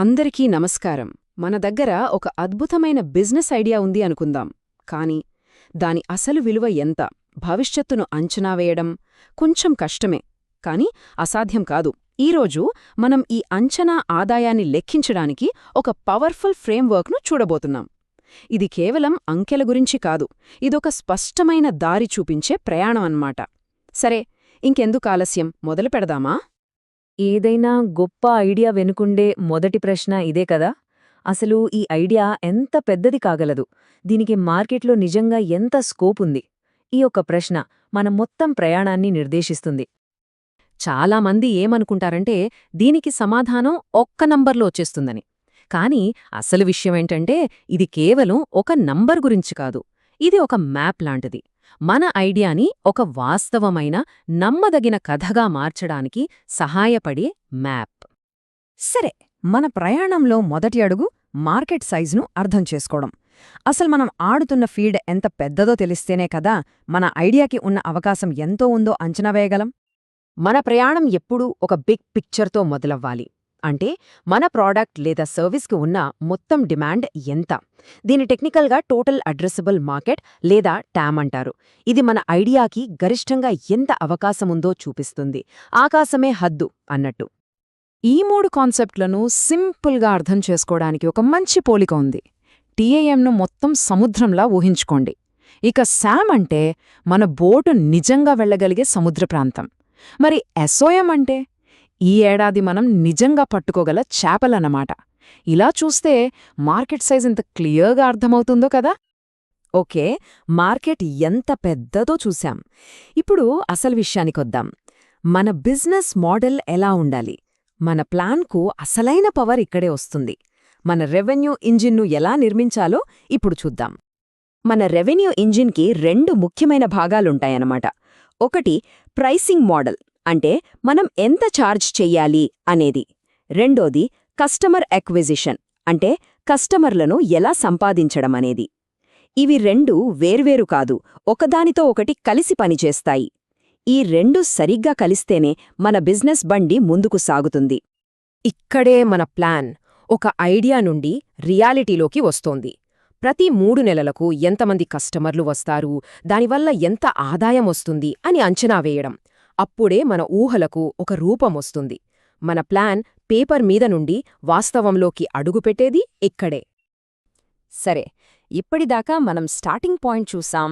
అందరికీ నమస్కారం. మన దగ్గర ఒక అద్భుతమైన బిజినెస్ ఐడియా ఉంది అనుకుందాం. కానీ దాని అసలు విలువ ఎంత, భవిష్యత్తును అంచనా వేయడం కొంచెం కష్టమే, కానీ అసాధ్యం కాదు. ఈరోజు మనం ఈ అంచనా ఆదాయాన్ని లెక్కించడానికి ఒక పవర్ఫుల్ ఫ్రేమ్వర్క్ను చూడబోతున్నాం. ఇది కేవలం అంకెల గురించి కాదు, ఇదొక స్పష్టమైన దారి చూపించే ప్రయాణం అన్నమాట. సరే, ఇంకెందుకు ఆలస్యం, మొదలు పెడదామా? ఏదైనా గొప్ప ఐడియా వెనుకుండే మొదటి ప్రశ్న ఇదే కదా. అసలు ఈ ఐడియా ఎంత పెద్దది కాగలదు, దీనికి మార్కెట్లో నిజంగా ఎంత స్కోప్ ఉంది? ఈ ఒక్క ప్రశ్న మన మొత్తం ప్రయాణాన్ని నిర్దేశిస్తుంది. చాలామంది ఏమనుకుంటారంటే దీనికి సమాధానం ఒక్క నంబర్లో వచ్చేస్తుందని. కానీ అసలు విషయమేంటంటే ఇది కేవలం ఒక నంబర్ గురించి కాదు, ఇది ఒక మ్యాప్ లాంటిది. మన ఐడియాని ఒక వాస్తవమైన, నమ్మదగిన కథగా మార్చడానికి సహాయపడే మ్యాప్. సరే, మన ప్రయాణంలో మొదటి అడుగు మార్కెట్ సైజును అర్థం చేసుకోవడం. అసలు మనం ఆడుతున్న ఫీల్డ్ ఎంత పెద్దదో తెలిస్తేనే కదా మన ఐడియాకి ఉన్న అవకాశం ఎంతో ఉందో అంచనా వేయగలం. మన ప్రయాణం ఎప్పుడూ ఒక బిగ్ పిక్చర్తో మొదలవ్వాలి. అంటే మన ప్రోడక్ట్ లేదా సర్వీస్కి ఉన్న మొత్తం డిమాండ్ ఎంత, దీని టెక్నికల్గా టోటల్ అడ్రెసబుల్ మార్కెట్ లేదా ట్యామ్ అంటారు. ఇది మన ఐడియాకి గరిష్టంగా ఎంత అవకాశముందో చూపిస్తుంది. ఆకాశమే హద్దు అన్నట్టు. ఈ మూడు కాన్సెప్ట్లను సింపుల్గా అర్థం చేసుకోవడానికి ఒక మంచి పోలిక ఉంది. టీఏఎంను మొత్తం సముద్రంలా ఊహించుకోండి. ఇక శామ్ అంటే మన బోటు నిజంగా వెళ్లగలిగే సముద్ర ప్రాంతం. మరి ఎస్ఓఎం అంటే ఈ ఏడాది మనం నిజంగా పట్టుకోగల చేపలన్నమాట. ఇలా చూస్తే మార్కెట్ సైజ్ ఎంత క్లియర్గా అర్థమవుతుందో కదా. ఓకే, మార్కెట్ ఎంత పెద్దదో చూశాం. ఇప్పుడు అసలు విషయానికొద్దాం. మన బిజినెస్ మోడల్ ఎలా ఉండాలి? మన ప్లాన్కు అసలైన పవర్ ఇక్కడే వస్తుంది. మన రెవెన్యూ ఇంజిన్ను ఎలా నిర్మించాలో ఇప్పుడు చూద్దాం. మన రెవెన్యూ ఇంజిన్కి రెండు ముఖ్యమైన భాగాలుంటాయన్నమాట. ఒకటి ప్రైసింగ్ మోడల్, అంటే మనం ఎంత ఛార్జ్ చెయ్యాలి అనేది. రెండోది కస్టమర్ అక్విజిషన్, అంటే కస్టమర్లను ఎలా సంపాదించడం అనేది. ఇవి రెండు వేర్వేరు కాదు, ఒకదానితో ఒకటి కలిసి పనిచేస్తాయి. ఈ రెండు సరిగ్గా కలిస్తేనే మన బిజినెస్ బండి ముందుకు సాగుతుంది. ఇక్కడే మన ప్లాన్ ఒక ఐడియా నుండి రియాలిటీలోకి వస్తోంది. ప్రతి 3 నెలలకు ఎంతమంది కస్టమర్లు వస్తారు, దానివల్ల ఎంత ఆదాయం వస్తుంది అని అంచనా వేయడం. అప్పుడే మన ఊహలకు ఒక రూపమొస్తుంది. మన ప్లాన్ పేపర్ మీద నుండి వాస్తవంలోకి అడుగుపెట్టేది ఇక్కడే. సరే, ఇప్పటిదాకా మనం స్టార్టింగ్ పాయింట్ చూసాం.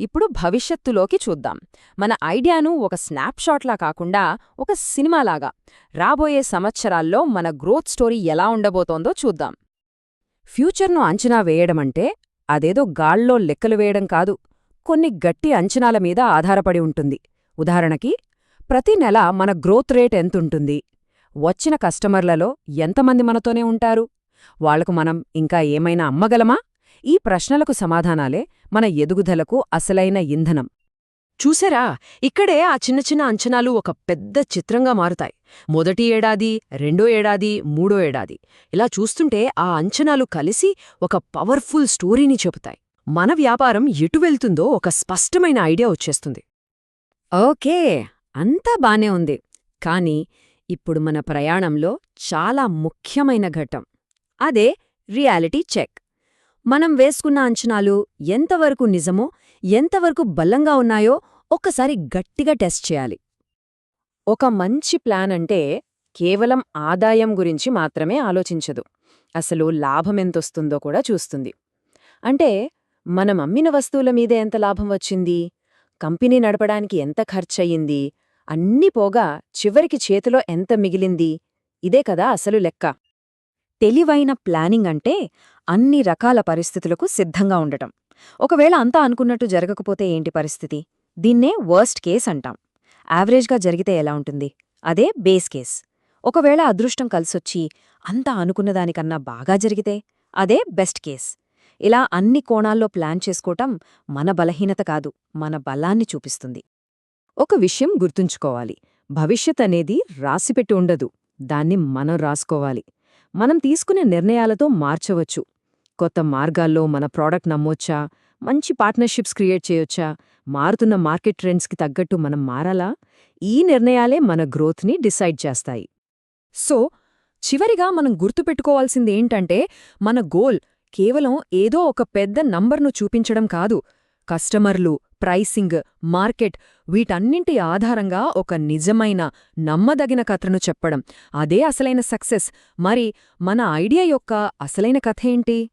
ఇప్పుడు భవిష్యత్తులోకి చూద్దాం. మన ఐడియాను ఒక స్నాప్షాట్లా కాకుండా ఒక సినిమాలాగా రాబోయే సంవత్సరాల్లో మన గ్రోత్ స్టోరీ ఎలా ఉండబోతోందో చూద్దాం. ఫ్యూచర్ను అంచనా వేయడమంటే అదేదో గాల్లో లెక్కలు వేయడం కాదు, కొన్ని గట్టి అంచనాల మీద ఆధారపడి ఉంటుంది. ఉదాహరణకి, ప్రతి నెల మన గ్రోత్ రేట్ ఎంతుంటుంది, వచ్చిన కస్టమర్లలో ఎంతమంది మనతోనే ఉంటారు, వాళ్లకు మనం ఇంకా ఏమైనా అమ్మగలమా? ఈ ప్రశ్నలకు సమాధానాలే మన ఎదుగుదలకు అసలైన ఇంధనం. చూసారా, ఇక్కడే ఆ చిన్న చిన్న అంచనాలు ఒక పెద్ద చిత్రంగా మారుతాయి. మొదటి ఏడాది, రెండో ఏడాది, మూడో ఏడాది, ఇలా చూస్తుంటే ఆ అంచనాలు కలిసి ఒక పవర్ఫుల్ స్టోరీని చెబుతాయి. మన వ్యాపారం ఎటు వెళ్తుందో ఒక స్పష్టమైన ఐడియా వచ్చేస్తుంది. ఓకే, అంతా బానే ఉంది. కానీ ఇప్పుడు మన ప్రయాణంలో చాలా ముఖ్యమైన ఘట్టం. అదే రియాలిటీ చెక్. మనం వేసుకున్న అంచనాలు ఎంతవరకు నిజమో, ఎంతవరకు బలంగా ఉన్నాయో ఒక్కసారి గట్టిగా టెస్ట్ చేయాలి. ఒక మంచి ప్లాన్ అంటే కేవలం ఆదాయం గురించి మాత్రమే ఆలోచించదు, అసలు లాభమెంతొస్తుందో కూడా చూస్తుంది. అంటే మనం అమ్మిన వస్తువుల మీద ఎంత లాభం వచ్చింది, కంపెనీ నడపడానికి ఎంత ఖర్చయింది, అన్నీ పోగా చివరికి చేతిలో ఎంత మిగిలింది, ఇదే కదా అసలు లెక్క. తెలివైన ప్లానింగ్ అంటే అన్ని రకాల పరిస్థితులకు సిద్ధంగా ఉండటం. ఒకవేళ అంతా అనుకున్నట్టు జరగకపోతే ఏంటి పరిస్థితి? దీన్నే వర్స్ట్ కేస్ అంటాం. యావరేజ్గా జరిగితే ఎలా ఉంటుంది? అదే బేస్ కేస్. ఒకవేళ అదృష్టం కలిసొచ్చి అంతా అనుకున్నదానికన్నా బాగా జరిగితే అదే బెస్ట్ కేస్. ఇలా అన్ని కోణాల్లో ప్లాన్ చేసుకోవటం మన బలహీనత కాదు, మన బలాన్ని చూపిస్తుంది. ఒక విషయం గుర్తుంచుకోవాలి, భవిష్యత్ అనేది రాసిపెట్టి ఉండదు, దాన్ని మనం రాసుకోవాలి. మనం తీసుకునే నిర్ణయాలతో మార్చవచ్చు. కొత్త మార్గాల్లో మన ప్రోడక్ట్ నమ్మొచ్చా, మంచి పార్ట్నర్షిప్స్ క్రియేట్ చేయొచ్చా, మారుతున్న మార్కెట్ ట్రెండ్స్కి తగ్గట్టు మనం మారాలా? ఈ నిర్ణయాలే మన గ్రోత్ని డిసైడ్ చేస్తాయి. సో చివరిగా మనం గుర్తుపెట్టుకోవాల్సిందేంటంటే మన గోల్ కేవలం ఏదో ఒక పెద్ద నంబర్ను చూపించడం కాదు. కస్టమర్లు, ప్రైసింగ్, మార్కెట్ వీటన్నింటి ఆధారంగా ఒక నిజమైన, నమ్మదగిన కథను చెప్పడం. అదే అసలైన సక్సెస్. మరి మన ఐడియా యొక్క అసలైన కథేంటి?